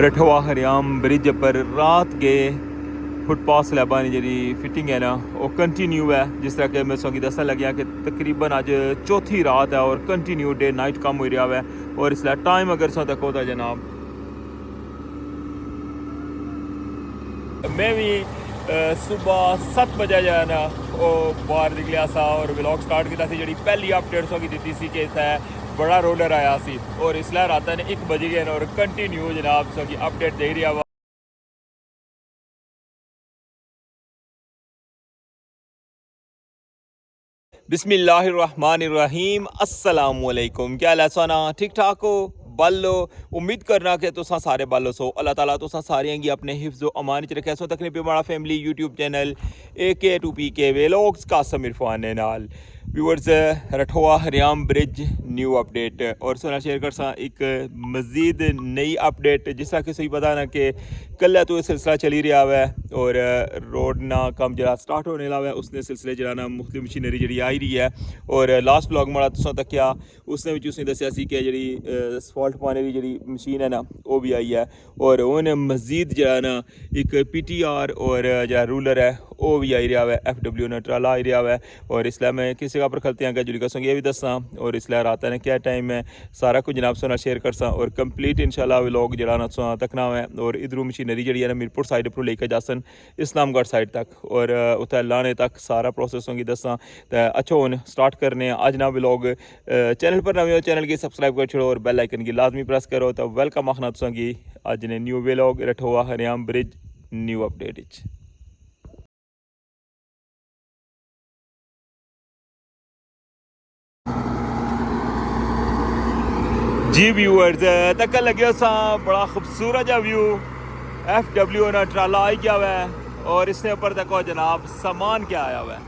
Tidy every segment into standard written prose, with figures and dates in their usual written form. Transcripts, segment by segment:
रठवा हरियाम ब्रिज पर रात के फुटपाथ स्लैबां दी जी फिटिंग है ना वो कंटिन्यू है। जिस तरह कि मैं तुसेंगी दस्सन लग्या कि तकरीबन अज चौथी रात है और कंटिन्यू डे नाइट कम हो रहा है। और इसलिए टाइम अगर तुस तको तो जनाब मैं भी सुबह 7 बजे जो है ना वो बाहर निकलिया सा और व्लॉग स्टार्ट किया सी। जी पहली अपडेट तुसेंगी दी सी कि इत्थै बड़ा रोलर आया सी और इसलिए रात ने 1 बज गए और कंटिन्यू जनाब तुसेंगी अपडेट दे रहा वा। बिस्मिल्लाहिर्रहमानिर्रहीम अस्सलामुअलैकुम। क्या हाल है सोना, ठीक ठाक हो? बल्लो उम्मीद करना कि तुसा सारे बल्लो सो। अल्लाह ताला तुसा सारियां गी अपने हिफ्ज़ व अमान च रखे। सो तकने पे हमारा family YouTube channel AK2PK vlogs का समीर फुआन नाल व्यूअर्स रठवा हरियाम ब्रिज न्यू अपडेट और सोना शेयर कर सा एक मज़ीद नई अपडेट। जिस तरह कि सही पता ना कि कल तो यह सिलसिला चली रहा है और रोड ना कम जरा स्टार्ट होने लगा है। उसने सिलसिले जरा ना मुख्तलिफ मशीनरी जी आई रही है और लास्ट ब्लॉग माड़ा तुसां तक्या उसने भी उसने दसिया सी कि जी असफाल्ट पाने की जी मशीन है ना वो भी आई है और उन्हें मजीद जो है ना एक PTR और जो रूलर है वो भी आई रहा है। FW ने ट्राला आई रहा है और इसलिए मैं किसी का पर खलते हैं जुड़ी कसोंगे ये भी दसा और इसलिए रात ने क्या टाइम है सारा कुछ जनाब सोना शेयर कर सा और कंप्लीट इंशाल्लाह व्लॉग जरा ना तुसां तकना है। और इधरों मशीनरी जी है ना मीरपुर साइड पर लेकर जासन इस्लामगढ़ साइड तक और उत्थे लाने तक सारा प्रोसेस होंगी दसा। तो अच्छा हूँ स्टार्ट करने अज ना व्लॉग। चैनल पर नवे हो चैनल की सब्सक्राइब कर छोड़ो और बेल आइकन की लाजमी प्रेस करो। तो वेलकम आखना तुसांगी अज ने न्यू व्लॉग रठवा हरियाम ब्रिज न्यू अपडेट। जी व्यूअर्स तक लगे सा बड़ा खूबसूरत है व्यू। FW ने ट्राला आई क्या हुआ है और इसके ऊपर देखो जनाब सामान क्या आया हुआ है।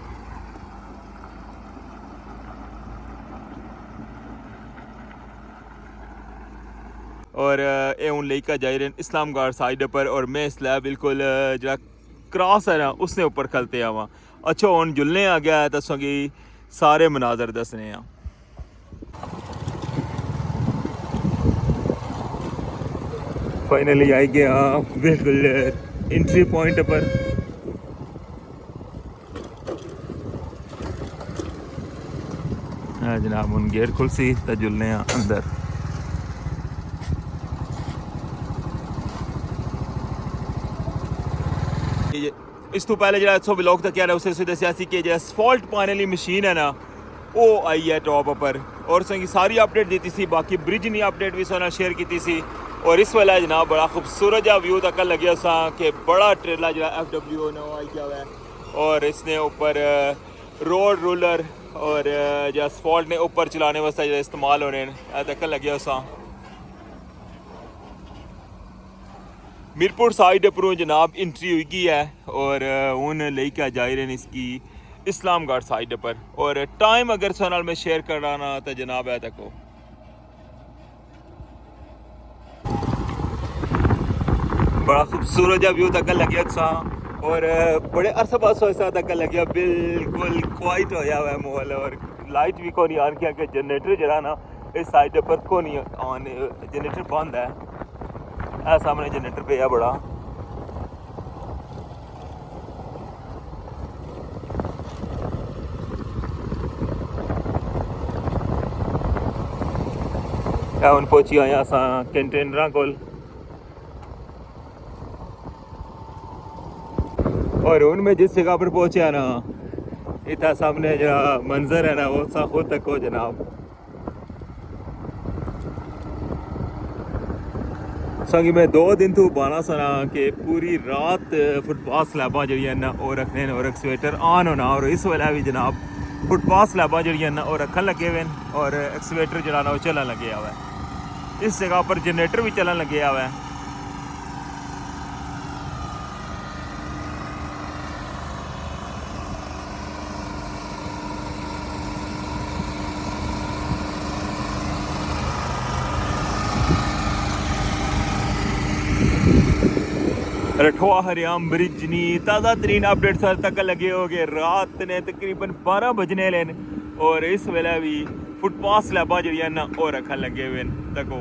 और ये हूँ लेकर जाई रहे इस्लामगढ़ साइड पर और मैं इसलिए बिल्कुल जरा क्रॉस है ना उसने ऊपर खलते आवा। अच्छा हूँ जुलने आ गया है तो सारे मनाजर दसने हैं। फाइनली आई गया बिल्कुल एंट्री पॉइंट पर। हाँ जनाब हूँ गेट खुलसी तो जुलने अंदर। इस तो पहले जो व्लॉग तक क्या उसे दसिया कि जो असफाल्ट पाने वाली मशीन है ना वो आई है टॉप पर और संगी सारी अपडेट दी सी। बाकी ब्रिज नहीं अपडेट भी सोना शेयर की सी और इस वाला जनाब बड़ा खूबसूरत जहा व्यू तक लगे सा कि बड़ा ट्रेला जो FW ने आई क्या हुआ है और इसने ऊपर रोड रूलर और जो असफाल्ट ने ऊपर चलाने वास्ते जो इस्तेमाल होने तक लगे सा। मीरपुर साइड पर जनाब इंट्री हुई गई है और हूँ लेकर जा रहे हैं इसकी इस्लामगढ़ साइड पर। और टाइम अगर सोनाल में शेयर कराना तो जनाब है तको बड़ा खूबसूरत जहा व्यू तक लगे सा और बड़े अरसा बाद ऐसा तक लगे बिल्कुल क्वाइट होया हुआ है माहौल और लाइट भी को नहीं आन किया कि जनरेटर जरा ना इस साइड पर को नहीं ऑन जनरेटर बंद है। सामने जनरेटर पे है बड़ा हम पहुंची आए असा कंटेनर को और उनमें जिस जगह पर पहुंचे ना इतना सामने जो मंजर है ना वो सा खुद तक हो जनाब। संगी मैं 2 दिन तो बाना सना कि पूरी रात फुटपाथ स्लैबां जी ना वो रखने और एक्सवेटर ऑन होना और इस वेला भी जनाब फुटपाथ स्लैबां जी ना वो रखन लगे हुए और एक्सवेटर जरा ना वो चलन लगे हुआ है। इस जगह पर जनरेटर भी चलन लगे हुआ है। रठवा हरियाम ब्रिज नी ताज़ा तरीन अपडेट सर तक लगे हो गए। रात ने तकरीबन 12 बजने लेन और इस वेले भी फुटपाथ स्लैबां जी ना वो रखन लगे हुए तको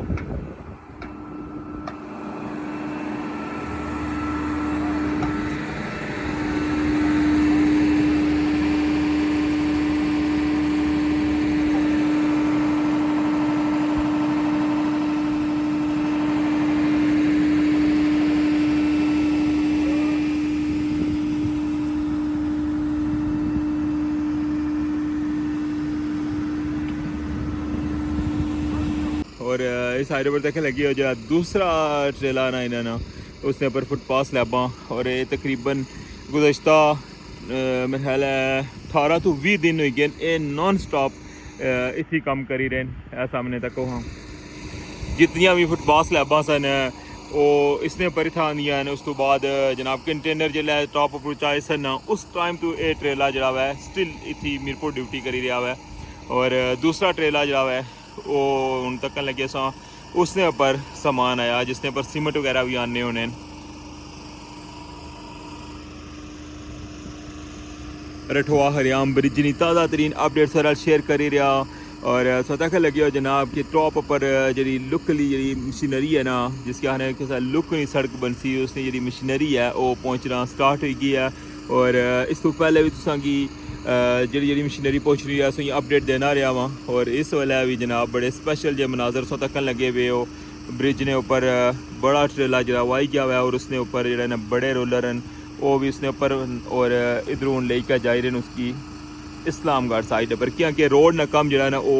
और इस साइड पर देखें लगी हो जो दूसरा ट्रेला ना इन्हें ना उसने पर फुटपाथ स्लैबां और ये तकरीबन गुज़श्ता मेरे ख्याल है 18 तो 20 दिन हो गए ये नॉन स्टॉप इसी कम करी रहे सामने तक हाँ जितनियां भी फुटपाथ स्लैबां सन वो इसने पर था ने उस तो बाद जनाब कंटेनर जिसलै टॉप पर पहुंचाए सन उस टाइम तो ये ट्रेला जड़ा है स्टिल इतनी मीरपुर ड्यूटी करी रहा है और दूसरा ट्रेला जड़ा है वो हूँ तक लगे सा उसने पर सामान आया जिसने पर सीमेंट वगैरह भी आने होने रठवा हरियाम ब्रिज की ताज़ा तरीन अपडेट सर शेयर करी रहा और सतह लगे हो जनाब कि टॉप पर जी लुकली जी मशीनरी है ना जिसके आने के लुक नहीं सड़क बनसी उसने जी मशीनरी है वो पहुँचना स्टार्ट हो गई है और इस तो पहले भी तुसांगी जी मशीनरी पहुँच रही है अस अपडेट देना रहा वहाँ और इस वेले भी जनाब बड़े स्पेशल जो मनाजर सो तक लगे हुए हो ब्रिज ने ऊपर बड़ा ट्रेला जरा वाई गया हुआ है और उसने ऊपर जो ना बड़े रोलर हैं वो भी उसने ऊपर और इधरों लेकर जा रहे हैं उसकी इस्लामगढ़ साइड पर क्योंकि रोड ना कम जरा ना वो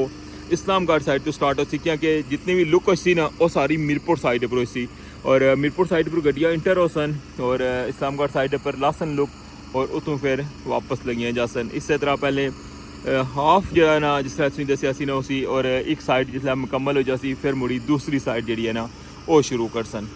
इस्लामगढ़ साइड तो स्टार्ट हो सी क्योंकि जितनी भी लुक सी ना वो सारी मीरपुर साइड पर सी और मीरपुर साइड पर गड्डियाँ इंटर हो सन और इस्लामगढ़ साइड पर लासन लुक और उतों फिर वापस लगियाँ जा सन इस तरह पहले हाफ जो ना जिस तरह तुम दसिया सी ना उसी और एक साइड जिसलै मुकम्मल हो जासी फिर मुड़ी दूसरी साइड जी है ना वो शुरू कर सन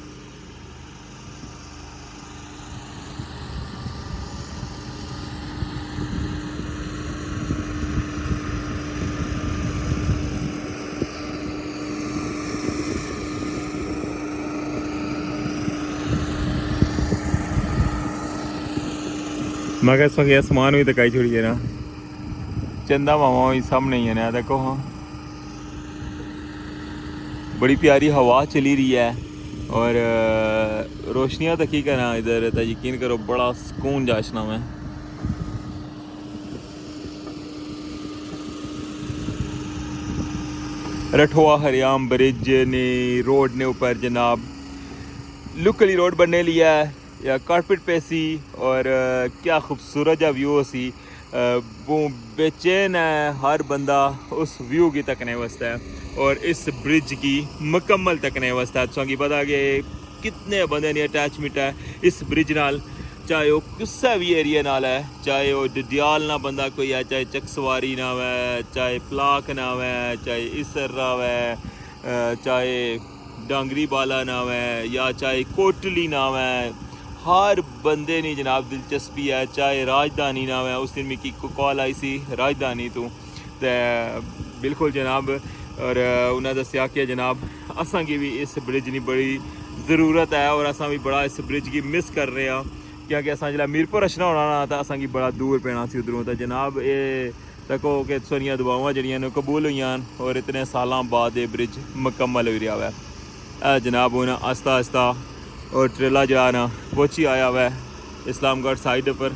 मैं संगे आसमान भी तकाई छोड़िए ना चंदा मामा भी सामने ही है ना देखो हाँ बड़ी प्यारी हवा चली रही है और रोशनियाँ तक ही करना इधर तो यकीन करो बड़ा सुकून जाचना में रठवा हरियाम ब्रिज ने रोड ने ऊपर जनाब लुकली रोड बनने लिया है या कारपेट पे सी और क्या खूबसूरत जा व्यू सी वो बेचैन है हर बंदा उस व्यू की तकने वास्ते है और इस ब्रिज की मुकम्मल तकने वास्ते है की पता कि कितने बंदे ने अटैचमेंट है इस ब्रिज नाल चाहे वो किसी भी एरिया नाल है चाहे वो डडियाल ना बंदा कोई है चाहे चकसवारी ना है चाहे पलाक ना है चाहे इसर्रा है चाहे डांगरी बाला नाम है या चाहे कोटली नाम है हर बंदे ने जनाब दिलचस्पी है चाहे राजधानी नाम है उस दिन मिकी कॉल आई सी राजधानी तो बिल्कुल जनाब और उन्हें दसिया कि जनाब असा की भी इस ब्रिज की बड़ी ज़रूरत है और असा भी बड़ा इस ब्रिज की मिस कर रहे हैं क्योंकि असा जो मीरपुर अशना होना ना तो असा की बड़ा दूर पैना सी उधरों तो जनाब ये देखो कि सारिया दुआवां जड़ियां कबूल हुई और इतने साल बाद ये ब्रिज मुकम्मल हो रहा है जनाब हूँ आस्ता आस्ता और ट्रेला जो ना पहुँची आया हुआ है इस्लामगढ़ साइड पर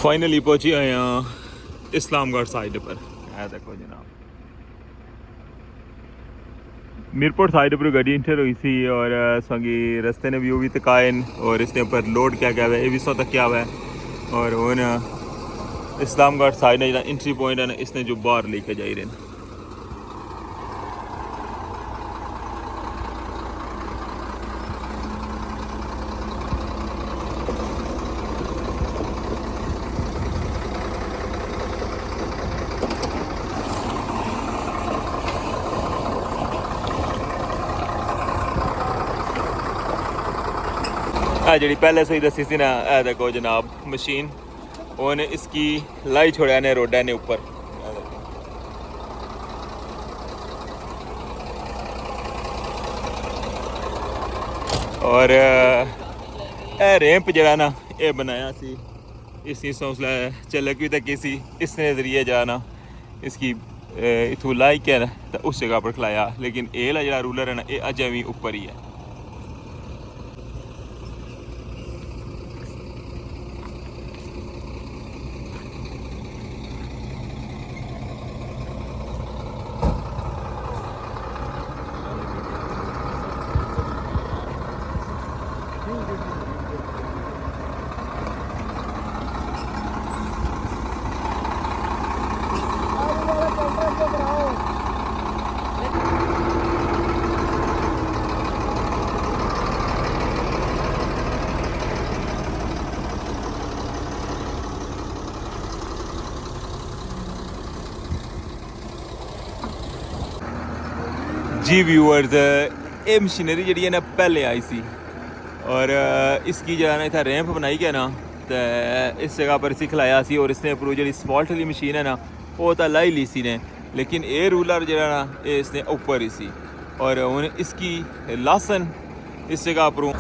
फाइनली पहुंची आए हैं इस्लामगढ़ साइड पर देखो जनाब मीरपुर साइड पर गाड़ी इंटर हुई थी और संगी रस्ते ने व्यू भी तकायन और इसके ऊपर लोड क्या क्या हुआ है ये भी सौ तक क्या हुआ है और वो ना इस्लामगढ़ साइड ने जो एंट्री पॉइंट है ना इसने जो बाहर लेके जा रहे हैं। जी पहले से ही दसी थी ना, देखो जनाब मशीन उन्हें इसकी लाई छोड़ा ने रोडा ने ऊपर। और रैंप जरा ना ये बनाया सी इसी हौसला चलक भी तक इसी इसने जरिए जाना इसकी इथू लाई के ना तो उस जगह पर खिलाया, लेकिन ये जरा रूलर है ना ये अजें भी ऊपर ही है। जी व्यूअर्स ये मशीनरी जी है ना पहले आई सी और इसकी जो है ना इतना रैंप बनाई गया ना तो इस जगह पर इसी खिलाया सी और इसने पूरी जी स्पॉल्ट वाली मशीन है ना वो तो लाई ली सी ने, लेकिन ये रूलर जो है ना ये इसने ऊपर ही सी और उन्हें इसकी लासन इस जगह पर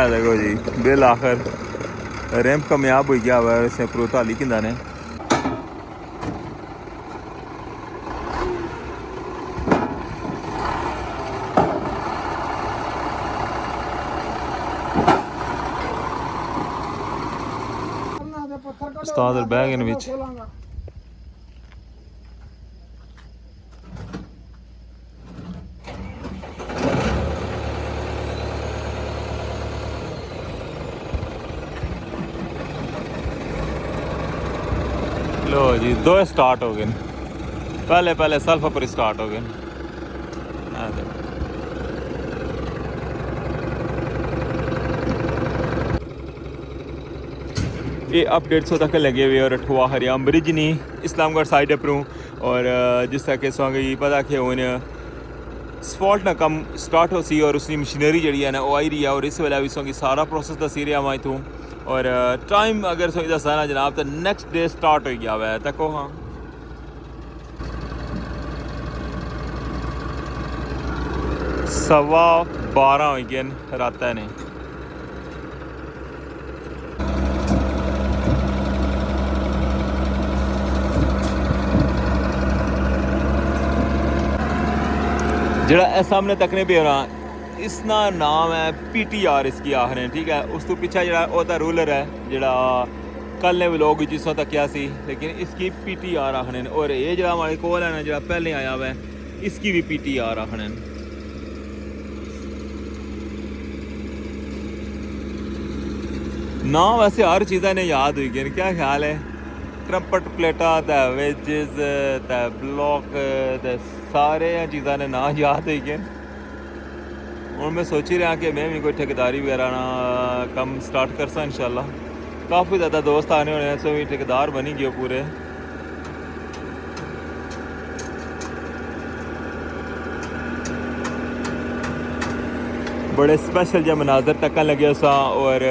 देखो जी बिल आखिर रैंप कामयाब हो गया हुआ है इसने प्रोता लिखा ने। उस्ताद बैग इन विच लो जी दो स्टार्ट हो गए, पहले सल्फ पर स्टार्ट हो गए। ये अपडेट्स तक लगे हुए और ठुआ हरियाम ब्रिज नहीं इस्लामगढ़ साइड पर और जिस तरह के सॉन्ग पता कि उन्हें स्पॉट ना कम स्टार्ट हो सी और उसकी मशीनरी जी है ना वो आई रही है और इस वेला भी सॉन्ग सारा प्रोसेस दसी रहा मैं इतों और टाइम अगर सो दसा ना जनाब तो नेक्स्ट डे स्टार्ट हो गया हुआ है तको। हाँ 12:15 हो गए रात ने। जरा सामने तकने पे होना इसका नाम है PTR इसकी आखने ठीक है। उस तो पिछा जरा वो रूलर है जरा कल ने व्लॉग जिसों तकिया सी, लेकिन इसकी PTR आखने और ये जरा हमारे कोल है ना जरा पहले आया हुआ है इसकी भी PTR आखने। ना वैसे हर चीज़ें ने याद हुई गई, क्या ख्याल है? ट्रम्पट प्लेटा ते वेजिज ते ब्लॉक ते सारे चीज़ों ने ना याद हुई गए। और मैं सोच ही रहा कि मैं भी कोई ठेकेदारी वगैरह ना कम स्टार्ट कर सा इंशाल्लाह। काफ़ी ज़्यादा दोस्त आने होने सो भी ठेकेदार बनी गए पूरे। बड़े स्पेशल जब मनाजर तक लगे सा और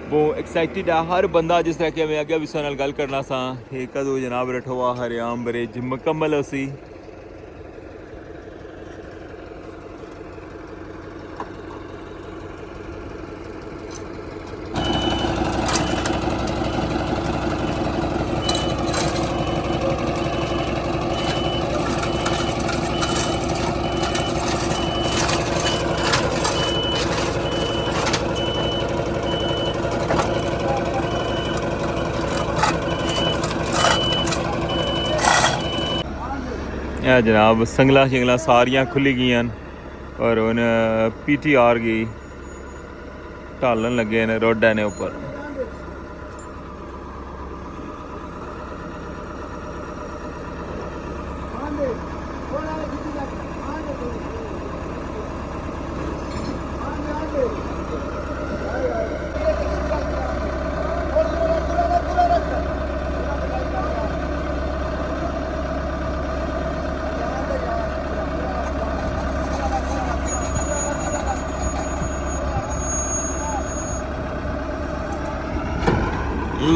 वो एक्साइटेड है हर बंदा जिस तरह के मैं अगे भी नाल गल करना सा कदों जनाब रठवा हरियाम ब्रिज मुकम्मल सी। यह जनाब संगला शिंगला सारियां खुली गई और हूँ PTR की ढालन लगे ने रोडा ने उपर।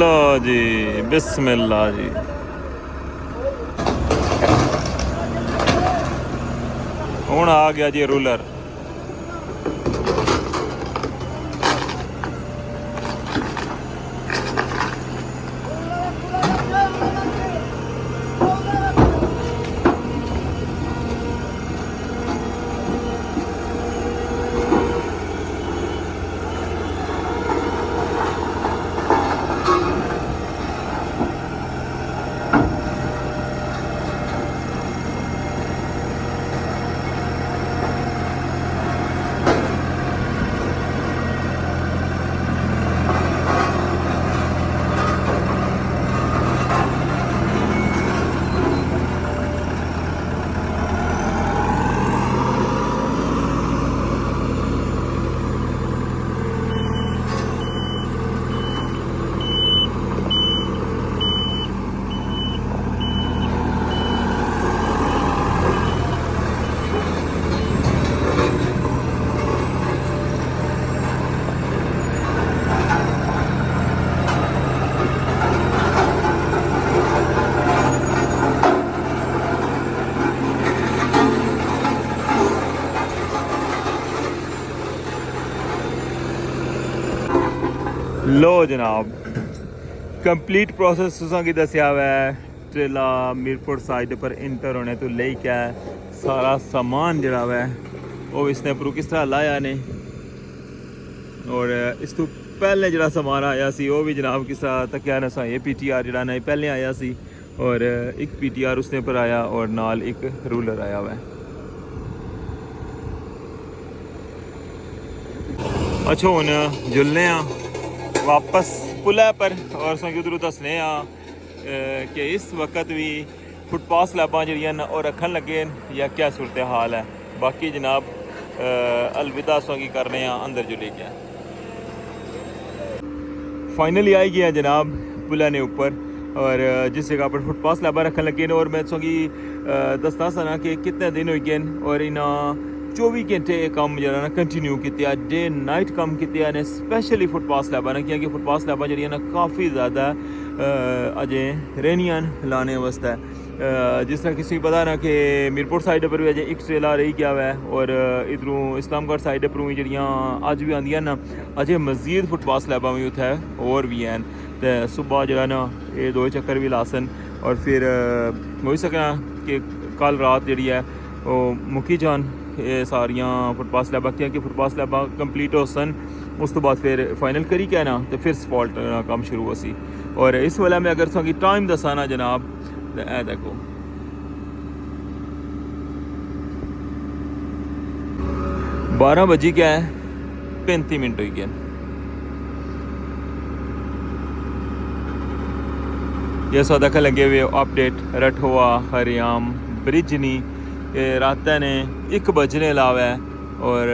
लो जी बिस्मिल्लाह जी। हुण आ गया जी रूलर। लो जनाब कंप्लीट प्रोसेस तुसां की दस्या हुआ है। ट्रेला मीरपुर साइड पर इंटर होने तो लेके सारा सामान जड़ा है वो इसने पर किस तरह लाया ने और इस तो पहले जड़ा सामान आया सी वो भी जनाब किस तरह तकिया ना सा ये PTR जड़ा ना पहले आया सी और एक PTR उसने पर आया और नाल एक रूलर आया हुआ है। अच्छा हूँ जुलने वापस पुलै पर और उधरों दसने कि इस वक्त भी फुटपाथ लैबां जड़ियां न और रखन लगे या क्या सूरत हाल है। बाकी जनाब अलविदा की करने अंदर जो लेके फाइनली आई गया जनाब पुलै ने ऊपर और जिस जगह पर फुटपाथ लैबां रखन लगे और मैं तुसेंगी दसदा सा कि कितने दिन हो गए और इन्हें 24 घंटे कम जरा ना कंटिन्यू किया डे नाइट कम किया ने स्पेशली फुटपाथ लैबां ने क्योंकि फुटपाथ लैबां जड़ियां ना काफ़ी ज़्यादा अजे रेनियां लाने वास्ते जिस तरह किसी पता ना कि मीरपुर साइड पर भी अजे एक ट्रेला रही गया है और इधरों इस्लामगढ़ साइड पर भी जड़ियां अज भी आंदियां ना अजे मजीद फुटपाथ लैबां भी उत्थे और भी हैं तो सुबह जरा ना ये 2 चक्कर भी लासन और फिर हो सकना कि कल रात जी है वो मुकी जान ये सारियां फुटपाथ लैबां क्योंकि फुटपाथ लैबां कंप्लीट हो सन उस तो बाद फिर फाइनल करी क्या ना तो फिर स्पॉट काम शुरू हो सी। और इस वेले में अगर तुसेंगी टाइम दसा ना जनाब तो ए देखो 12 बजी क्या है 35 मिनट हो गए। ये सौ देख लगे हुए अपडेट रठवा हरियाम ब्रिजनी रात ने 1 बजने लावा है और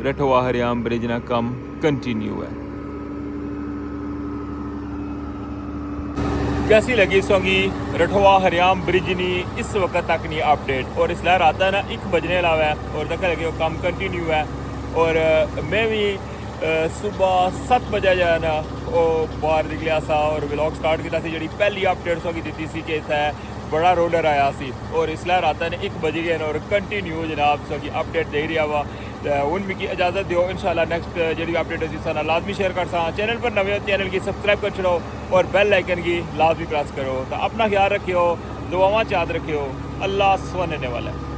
रठवा हरियाम ब्रिज ना कम कंटिन्यू है। कैसी लगी सोंगी रठवा हरियाम ब्रिजनी इस वक्त तक नहीं अपडेट और इसलिए रात ना 1 बजने लावा है और देख लगे वो कम कंटिन्यू है। और मैं भी सुबह 7 बजे जो है ना वो बाहर निकलिया सा और व्लॉग स्टार्ट किया जी पहली अपडेट की दी सी कि इतना बड़ा रोलर आया सी और इसलिए रात ने 1 बज गए और कंटिन्यू जनाब की अपडेट दे रहा वा। हूँ मिगी इजाज़त दो इंशाल्लाह नेक्स्ट जी अपडेट असी लाजमी शेयर कर सा। चैनल पर नवे चैनल की सबसक्राइब कर छड़ो और बेल आइकन की लाजमी प्रेस करो। तो अपना ख्याल रखियो दुआवां याद रखियो। अल्लाह सुनने वाला है।